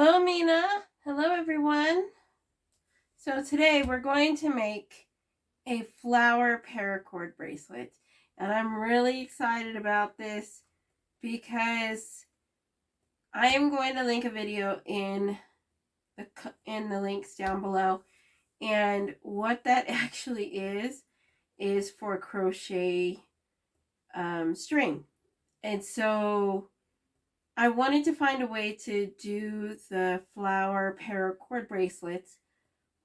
Hello, Mina. Hello, everyone. So today we're going to make a flower paracord bracelet. And I'm really excited about this because I am going to link a video in the links down below. And what that actually is for crochet string. And so I wanted to find a way to do the flower paracord bracelets,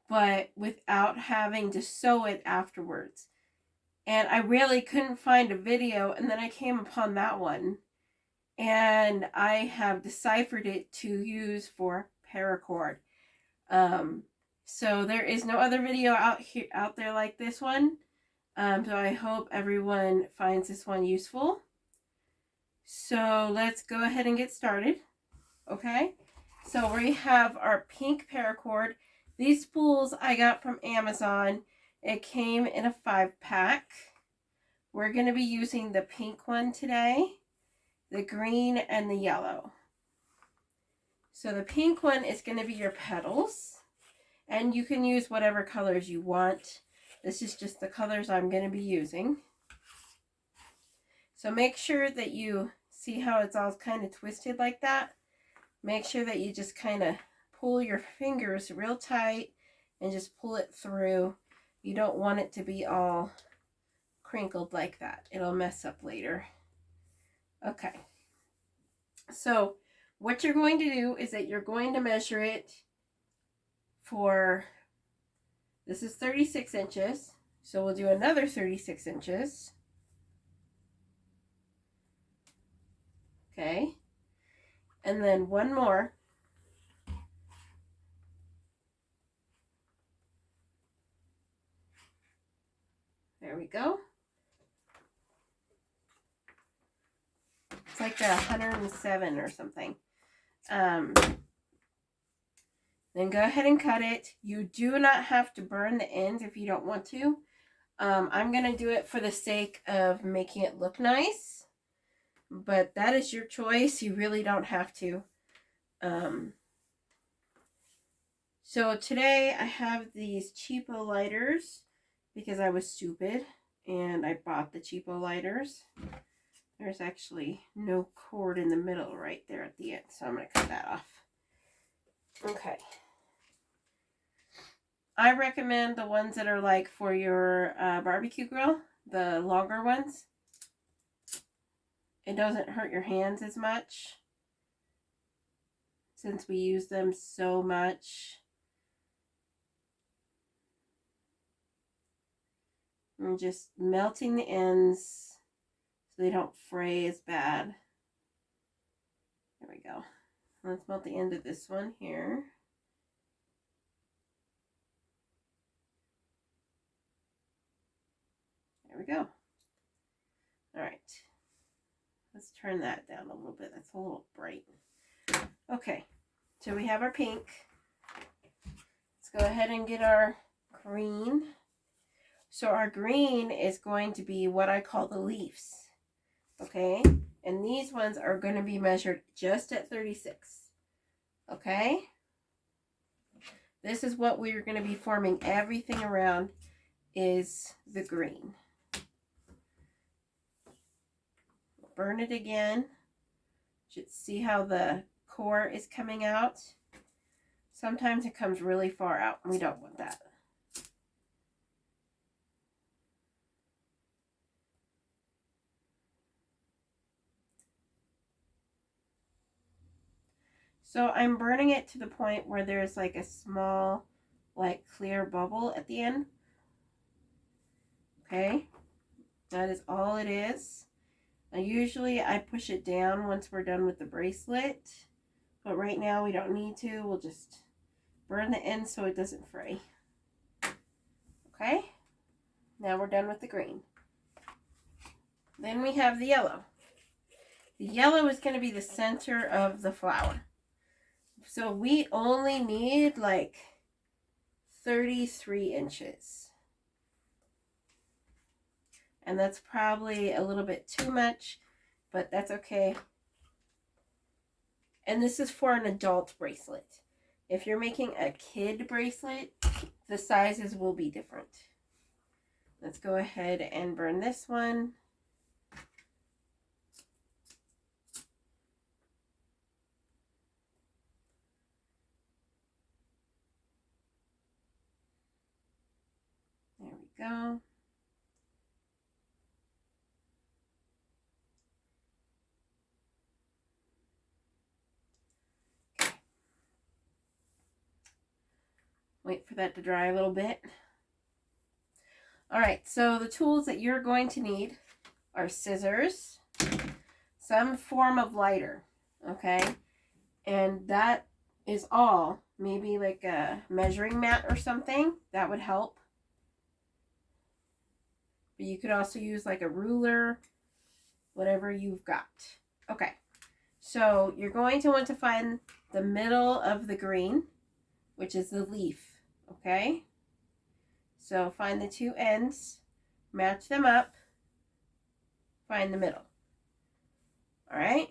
but without having to sew it afterwards. And I really couldn't find a video, and then I came upon that one, and I have deciphered it to use for paracord. So there is no other video out there like this one. So I hope everyone finds this one useful. So let's go ahead and get started. Okay, so we have our pink paracord. These spools I got from Amazon. It came in a 5-pack. We're going to be using the pink one today, the green, and the yellow. So the pink one is going to be your petals, and you can use whatever colors you want. This is just the colors I'm going to be using. So make sure that you see how it's all kind of twisted like that. Make sure that you just kind of pull your fingers real tight and just pull it through. You don't want it to be all crinkled like that. It'll mess up later. Okay. So what you're going to do is that you're going to measure it for, this is 36 inches. So we'll do another 36 inches. Okay. And then one more. There we go. It's like a 107 or something. Then go ahead and cut it. You do not have to burn the ends if you don't want to. I'm going to do it for the sake of making it look nice. But that is your choice. You really don't have to. So today I have these cheapo lighters because I was stupid and I bought the cheapo lighters. There's actually no cord in the middle right there at the end, so I'm going to cut that off. Okay. I recommend the ones that are like for your barbecue grill, the longer ones. It doesn't hurt your hands as much since we use them so much. I'm just melting the ends so they don't fray as bad. There we go. Let's melt the end of this one here. There we go. All right. Let's turn that down a little bit. That's a little bright. Okay. So we have our pink. Let's go ahead and get our green. So our green is going to be what I call the leaves. Okay? And these ones are going to be measured just at 36. Okay? This is what we're going to be forming everything around, is the green. Burn it again. Should see how the core is coming out. Sometimes it comes really far out, and we don't want that. So I'm burning it to the point where there's like a small, like clear bubble at the end. Okay, that is all it is. Now usually I push it down once we're done with the bracelet, but right now we don't need to. We'll just burn the end so it doesn't fray. Okay, now we're done with the green. Then we have the yellow. The yellow is going to be the center of the flower. So we only need like 33 inches. And that's probably a little bit too much, but that's okay. And this is for an adult bracelet. If you're making a kid bracelet, the sizes will be different. Let's go ahead and burn this one. There we go. Okay. Wait for that to dry a little bit. All right, so the tools that you're going to need are scissors, some form of lighter, okay? And that is all. Maybe like a measuring mat or something, that would help. But you could also use like a ruler, whatever you've got. Okay, so you're going to want to find the middle of the green, which is the leaf, okay? So find the two ends, match them up, find the middle. All right?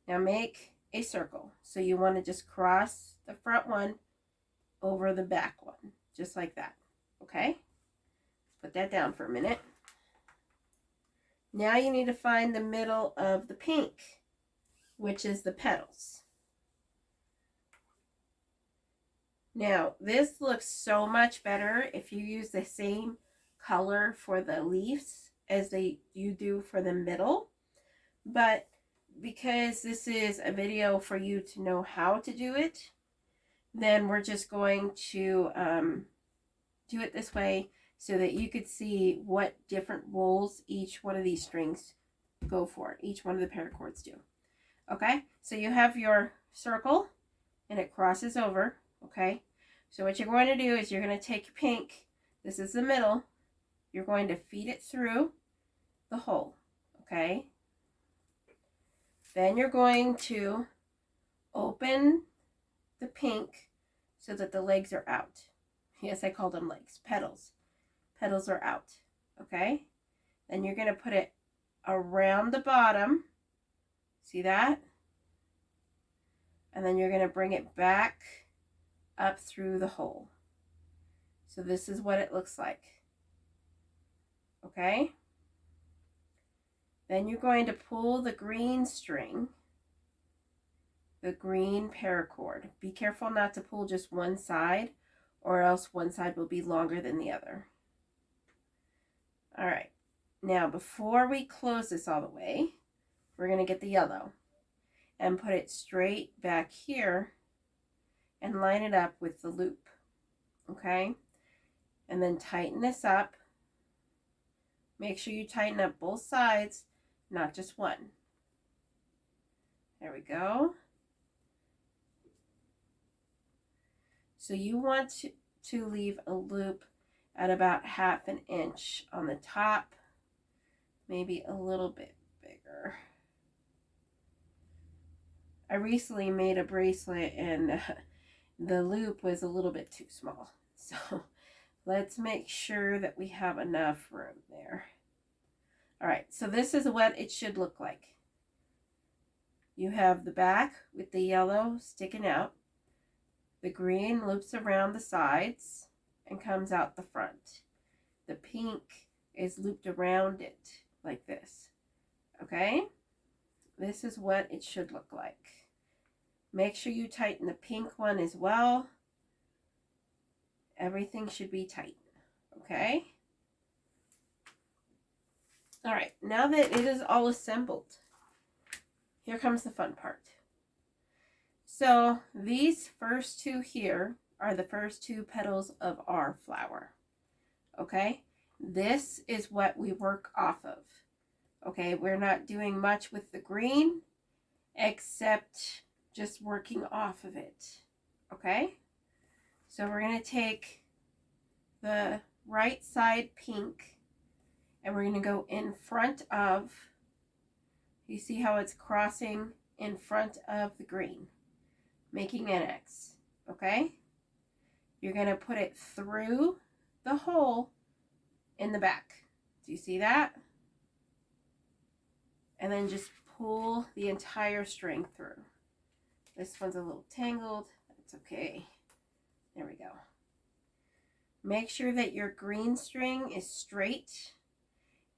Now make a circle. So you want to just cross the front one over the back one, just like that. Okay? Put that down for a minute. Now you need to find the middle of the pink, which is the petals. Now, this looks so much better if you use the same color for the leaves as you do for the middle. But because this is a video for you to know how to do it, then we're just going to do it this way so that you could see what different roles each one of these strings go for. Each one of the paracords do. Okay, so you have your circle and it crosses over. Okay, so what you're going to do is you're going to take your pink, this is the middle, you're going to feed it through the hole. Okay, then you're going to open the pink so that the legs are out. Yes, I called them legs. Petals. Petals are out. Okay? Then you're going to put it around the bottom. See that? And then you're going to bring it back up through the hole. So this is what it looks like. Okay? Then you're going to pull the green string, the green paracord. Be careful not to pull just one side, or else one side will be longer than the other. All right, now before we close this all the way, we're going to get the yellow and put it straight back here and line it up with the loop. Okay, and then tighten this up. Make sure you tighten up both sides, not just one. There we go. So you want to leave a loop at about 1/2 inch on the top, maybe a little bit bigger. I recently made a bracelet and the loop was a little bit too small. So let's make sure that we have enough room there. All right, so this is what it should look like. You have the back with the yellow sticking out. The green loops around the sides and comes out the front. The pink is looped around it like this. Okay? This is what it should look like. Make sure you tighten the pink one as well. Everything should be tight. Okay? All right, now that it is all assembled, here comes the fun part. So these first two here are the first two petals of our flower. Okay, this is what we work off of. Okay, we're not doing much with the green except just working off of it. Okay, so we're going to take the right side pink and we're going to go in front of, you see how it's crossing in front of the green, making an X. Okay, you're going to put it through the hole in the back. Do you see that? And then just pull the entire string through. This one's a little tangled. That's okay. There we go. Make sure that your green string is straight,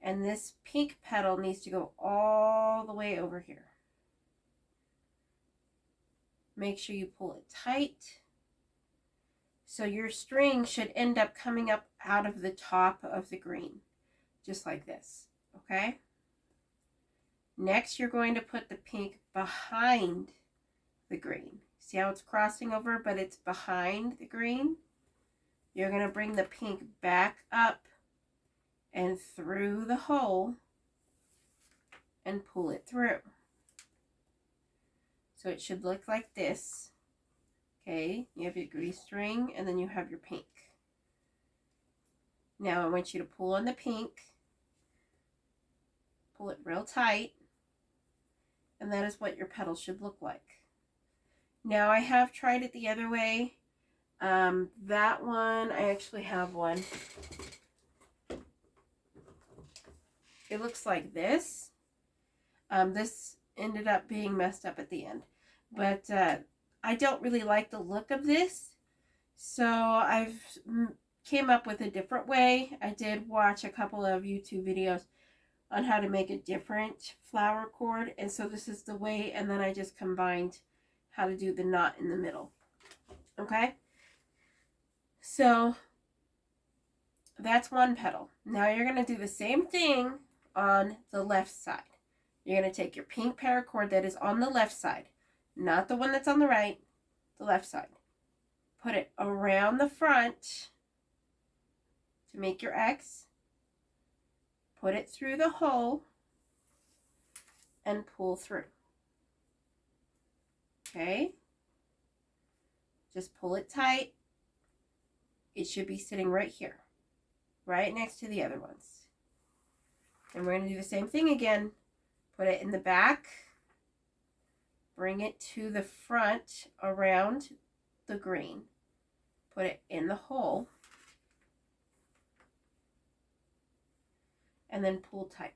and this pink petal needs to go all the way over here. Make sure you pull it tight. So your string should end up coming up out of the top of the green, just like this, okay? Next, you're going to put the pink behind the green. See how it's crossing over, but it's behind the green? You're going to bring the pink back up and through the hole and pull it through. So it should look like this. Okay, you have your green string and then you have your pink. Now I want you to pull on the pink, pull it real tight, and that is what your petal should look like. Now I have tried it the other way. That one, I actually have one. It looks like this. This ended up being messed up at the end, but I don't really like the look of this, so I've came up with a different way. I did watch a couple of YouTube videos on how to make a different flower cord, and so this is the way, and then I just combined how to do the knot in the middle. Okay, so that's one petal. Now you're going to do the same thing on the left side. You're going to take your pink paracord that is on the left side, not the one that's on the right, the left side. Put it around the front to make your X. Put it through the hole and pull through. Okay? Just pull it tight. It should be sitting right here, right next to the other ones. And we're going to do the same thing again. Put it in the back. Bring it to the front around the green. Put it in the hole. And then pull tight.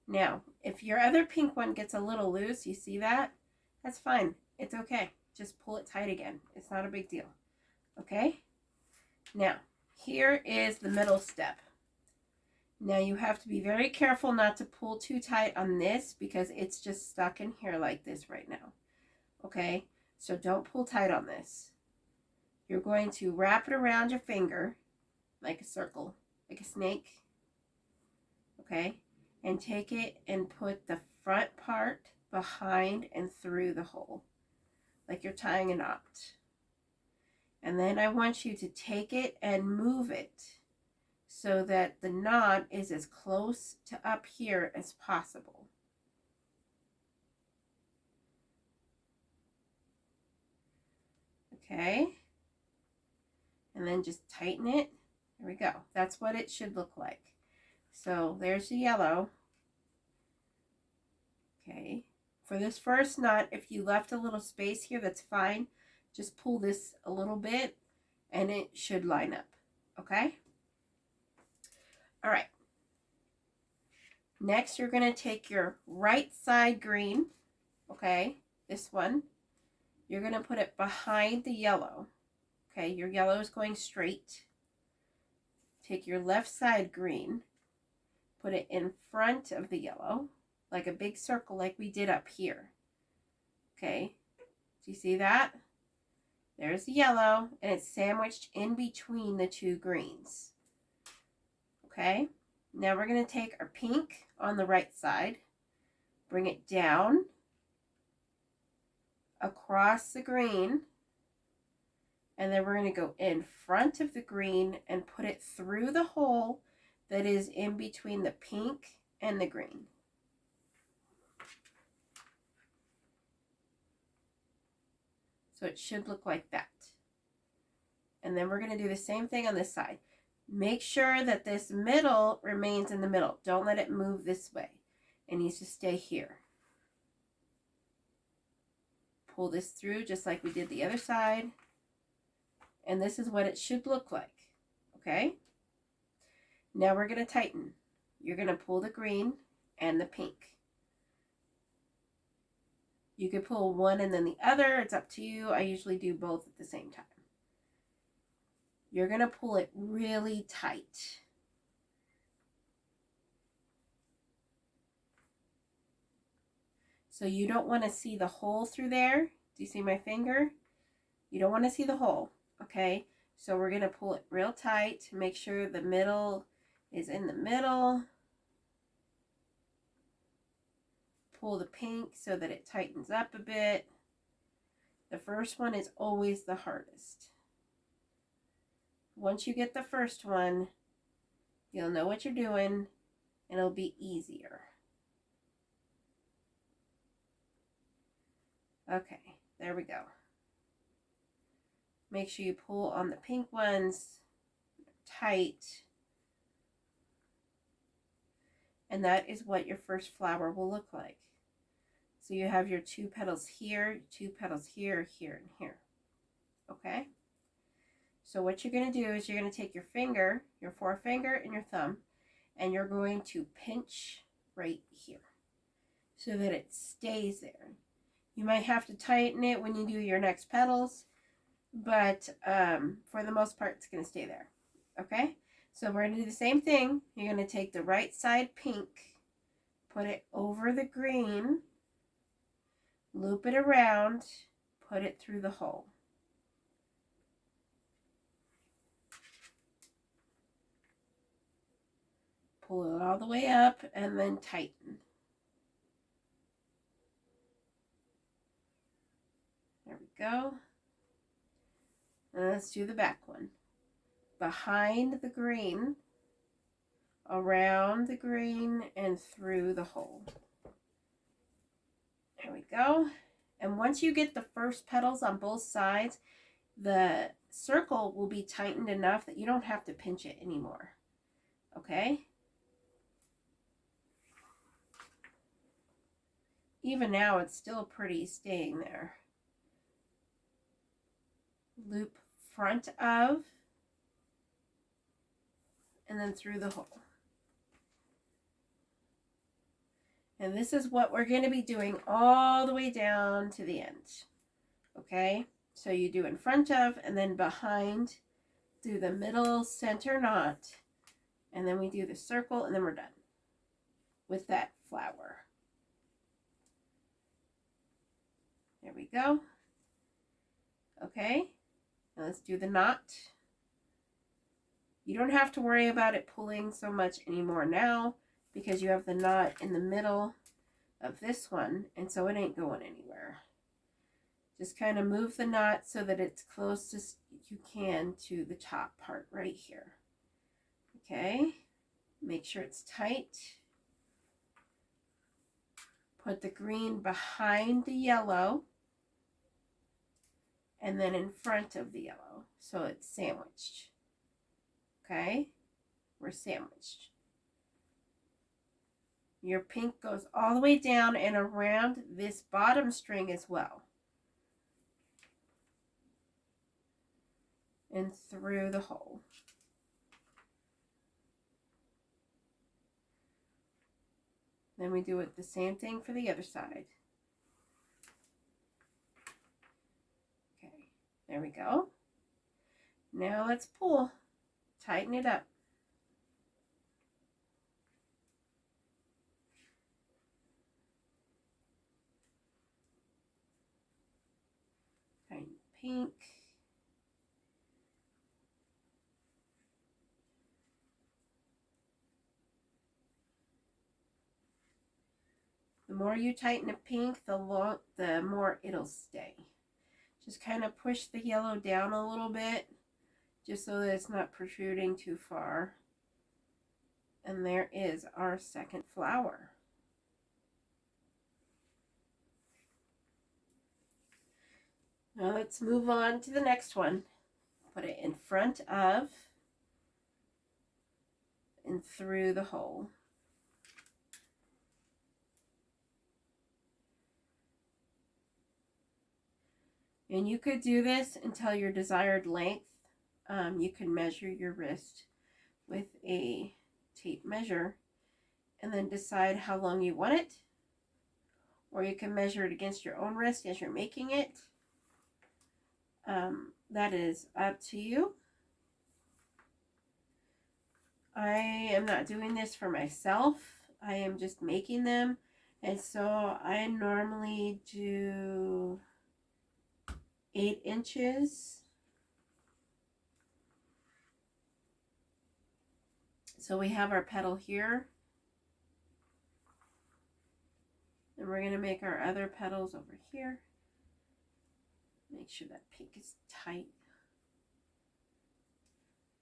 Now, if your other pink one gets a little loose, you see that? That's fine. It's okay. Just pull it tight again. It's not a big deal. Okay? Now, here is the middle step. Now you have to be very careful not to pull too tight on this because it's just stuck in here like this right now. Okay? So don't pull tight on this. You're going to wrap it around your finger like a circle, like a snake. Okay? And take it and put the front part behind and through the hole, like you're tying a knot. And then I want you to take it and move it so that the knot is as close to up here as possible. Okay? And then just tighten it. There we go. That's what it should look like. So there's the yellow. Okay. For this first knot, if you left a little space here, that's fine. Just pull this a little bit and it should line up. Okay? All right. Next, you're going to take your right side green, okay, this one. You're going to put it behind the yellow. Okay, your yellow is going straight. Take your left side green, put it in front of the yellow, like a big circle like we did up here. Okay, do you see that? There's the yellow, and it's sandwiched in between the two greens. Okay, now we're going to take our pink on the right side, bring it down across the green, and then we're going to go in front of the green and put it through the hole that is in between the pink and the green. So it should look like that. And then we're going to do the same thing on this side. Make sure that this middle remains in the middle. Don't let it move this way. It needs to stay here. Pull this through just like we did the other side. And this is what it should look like. Okay? Now we're going to tighten. you're going to pull the green and the pink. You could pull one and then the other. It's up to you. I usually do both at the same time. You're going to pull it really tight. So you don't want to see the hole through there. Do you see my finger? You don't want to see the hole, okay? So we're going to pull it real tight to make sure the middle is in the middle. Pull the pink so that it tightens up a bit. The first one is always the hardest. Once you get the first one, you'll know what you're doing and it'll be easier. Okay, there we go. Make sure you pull on the pink ones tight. And that is what your first flower will look like. So you have your 2 petals here, 2 petals here, here, and here. Okay? So what you're going to do is you're going to take your finger, your forefinger and your thumb, and you're going to pinch right here so that it stays there. You might have to tighten it when you do your next petals, but for the most part, it's going to stay there. Okay? So we're going to do the same thing. You're going to take the right side pink, put it over the green, loop it around, put it through the hole. Pull it all the way up and then tighten. There we go. And let's do the back one. Behind the green, around the green, and through the hole. There we go. And once you get the first petals on both sides, the circle will be tightened enough that you don't have to pinch it anymore. Okay? Even now, it's still pretty staying there. Loop front of, and then through the hole. And this is what we're going to be doing all the way down to the end. Okay? So you do in front of and then behind, do the middle center knot, and then we do the circle, and then we're done with that flower. There we go. Okay? Now let's do the knot. You don't have to worry about it pulling so much anymore now because you have the knot in the middle of this one, and so it ain't going anywhere. Just kind of move the knot so that it's closest you can to the top part right here. Okay? Make sure it's tight. Put the green behind the yellow and then in front of the yellow so it's sandwiched. Okay? We're sandwiched. Your pink goes all the way down and around this bottom string as well. And through the hole. Then we do it the same thing for the other side. Okay, there we go. Now let's pull. Tighten it up. Tighten pink. The more you tighten a pink, the more it'll stay. Just kind of push the yellow down a little bit, just so that it's not protruding too far. And there is our second flower. Now let's move on to the next one. Put it in front of and through the hole. And you could do this until your desired length. You can measure your wrist with a tape measure and then decide how long you want it. Or you can measure it against your own wrist as you're making it. That is up to you. I am not doing this for myself. I am just making them. And so I normally do 8 inches. So we have our petal here. And we're going to make our other petals over here. Make sure that pink is tight.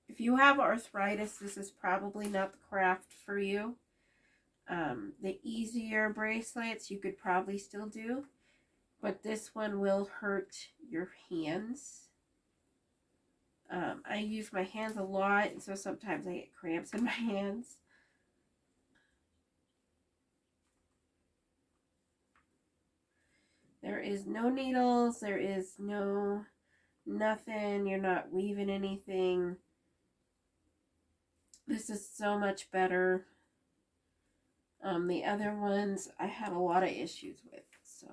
If you have arthritis, this is probably not the craft for you. The easier bracelets you could probably still do, but this one will hurt your hands. I use my hands a lot, and so sometimes I get cramps in my hands. There is no needles, there is nothing, you're not weaving anything. This is so much better. The other ones I had a lot of issues with, so.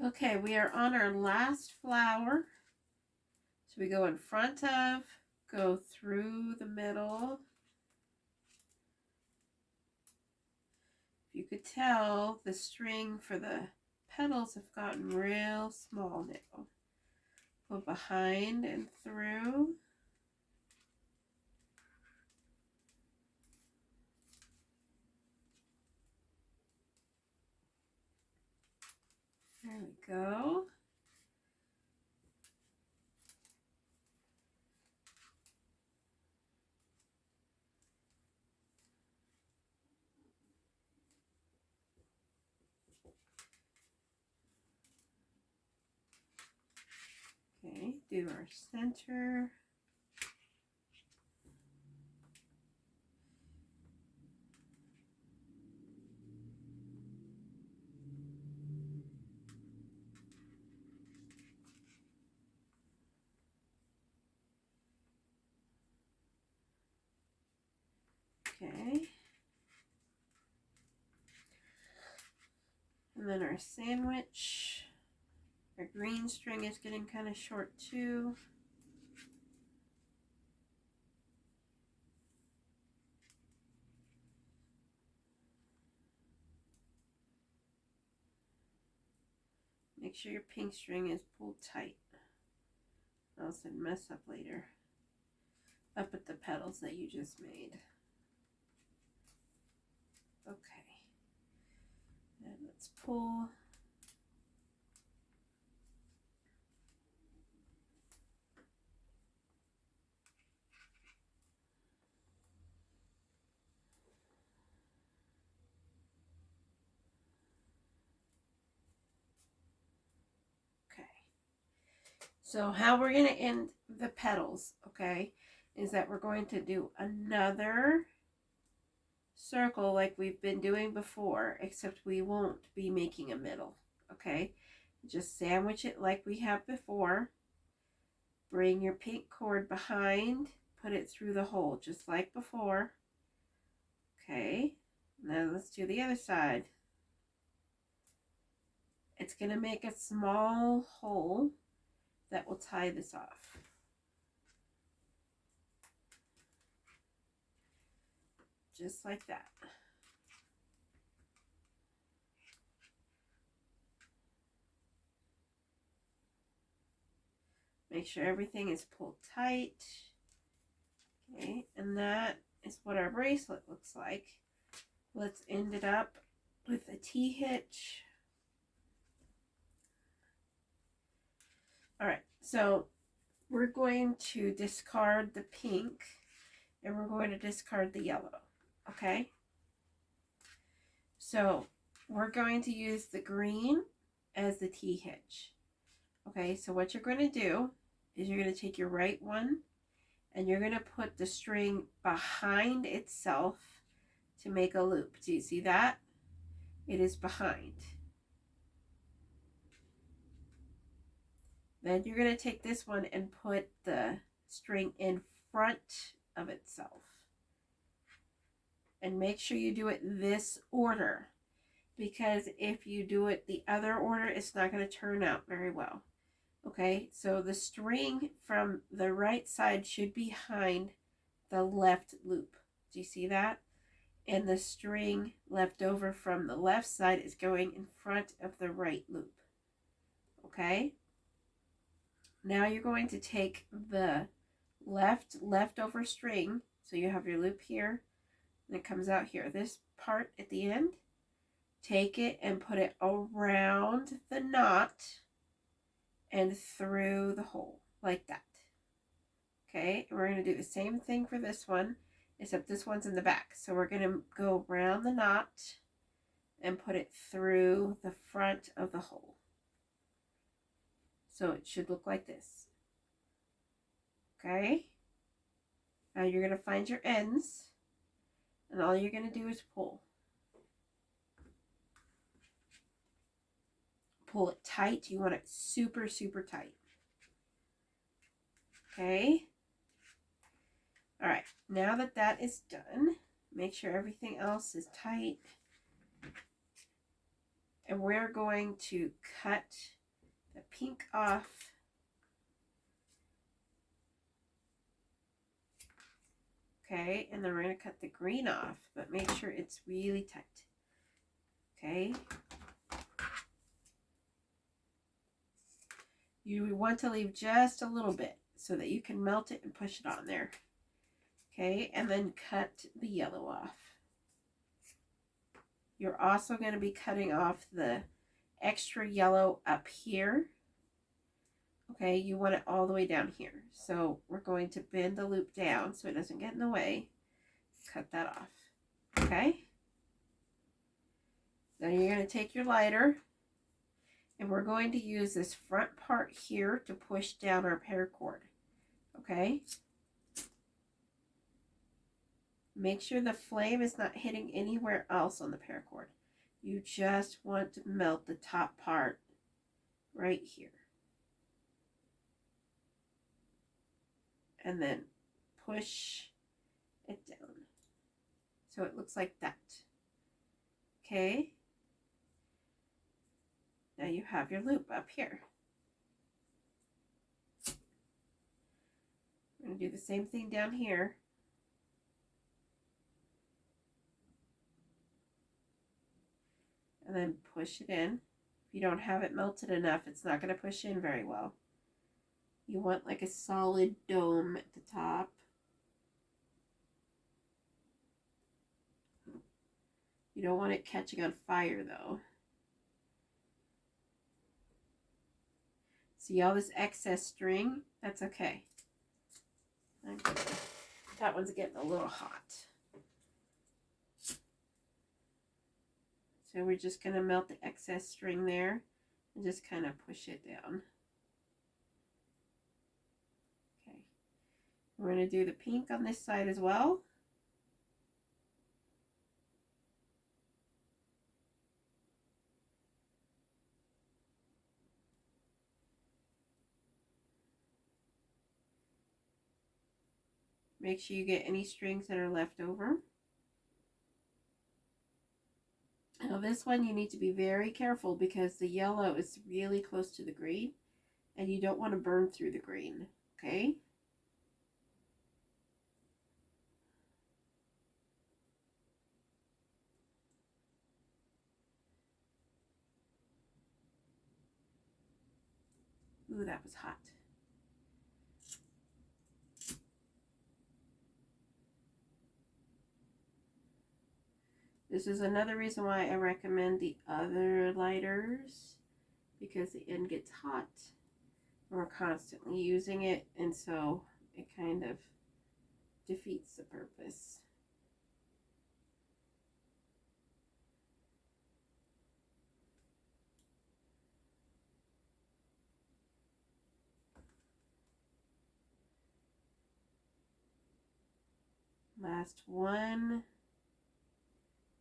Okay, we are on our last flower. So we go in front of, go through the middle. You could tell the string for the petals have gotten real small now. Go behind and through. There we go. Okay, do our center. Okay. And then our sandwich. Our green string is getting kind of short too. Make sure your pink string is pulled tight, or else it'll mess up later. Up at the petals that you just made. Okay. And let's pull. Okay. So how we're going to end the petals, okay, is that we're going to do another circle like we've been doing before, except we won't be making a middle, okay? Just sandwich it like we have before. Bring your pink cord behind, put it through the hole just like before. Okay, now let's do the other side. It's going to make a small hole that will tie this off. Just like that. Make sure everything is pulled tight. Okay, and that is what our bracelet looks like. Let's end it up with a T-hitch. All right, so we're going to discard the pink and we're going to discard the yellow, okay? So we're going to use the green as the T-hitch. Okay, so what you're going to do is you're going to take your right one and you're going to put the string behind itself to make a loop. Do you see that? It is behind. Then you're going to take this one and put the string in front of itself. And make sure you do it this order, because if you do it the other order, it's not going to turn out very well. Okay, so the string from the right side should be behind the left loop. Do you see that? And the string left over from the left side is going in front of the right loop. Okay? Now you're going to take the leftover string, so you have your loop here, and it comes out here. This part at the end, take it and put it around the knot and through the hole, like that. Okay, and we're going to do the same thing for this one, except this one's in the back. So we're going to go around the knot and put it through the front of the hole. So it should look like this. Okay, Now you're going to find your ends, and all you're going to do is pull. Pull it tight. You want it super, super tight. Okay. All right. Now that that is done, make sure everything else is tight. And we're going to cut the pink off. Okay, and then we're going to cut the green off, but make sure it's really tight. Okay. You want to leave just a little bit so that you can melt it and push it on there. Okay, and then cut the yellow off. You're also going to be cutting off the extra yellow up here. Okay, you want it all the way down here. So we're going to bend the loop down so it doesn't get in the way. Cut that off. Okay. Then you're going to take your lighter and we're going to use this front part here to push down our paracord. Okay. Make sure the flame is not hitting anywhere else on the paracord. You just want to melt the top part right here. And then push it down. So it looks like that. Okay. Now you have your loop up here. We're going to do the same thing down here. And then push it in. If you don't have it melted enough, it's not going to push in very well. You want like a solid dome at the top. You don't want it catching on fire though. See all this excess string? That's okay. That one's getting a little hot. So we're just going to melt the excess string there and just kind of push it down. Okay. We're going to do the pink on this side as well. Make sure you get any strings that are left over. Now this one you need to be very careful because the yellow is really close to the green and you don't want to burn through the green, okay? Ooh, that was hot. This is another reason why I recommend the other lighters, because the end gets hot. We're constantly using it, and so it kind of defeats the purpose. Last one.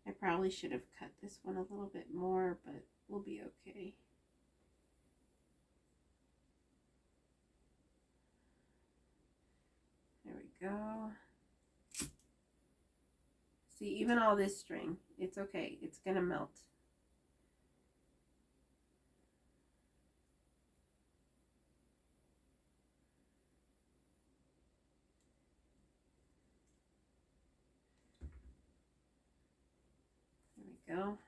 I probably should have cut this one a little bit more, but we'll be okay. There we go. See, even all this string, it's okay. It's going to melt. There we go.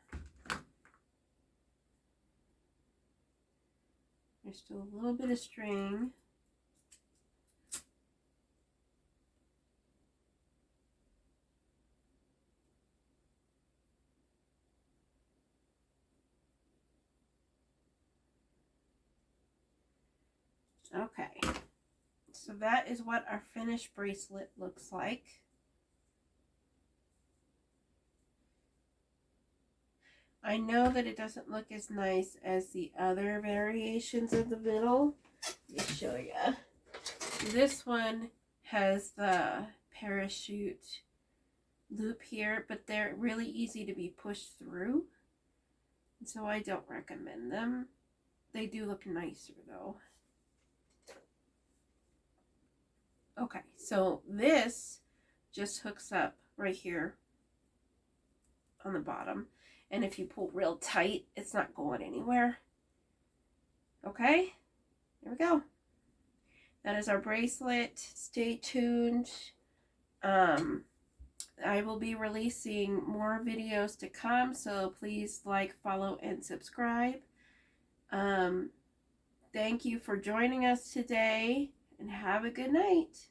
There's still a little bit of string. Okay, so that is what our finished bracelet looks like. I know that it doesn't look as nice as the other variations of the middle. Let me show you. This one has the parachute loop here, but they're really easy to be pushed through, so I don't recommend them. They do look nicer though. Okay, so this just hooks up right here on the bottom, and if you pull real tight, it's not going anywhere. Okay, there we go. That is our bracelet. Stay tuned. I will be releasing more videos to come, so please like, follow, and subscribe. Thank you for joining us today, and have a good night.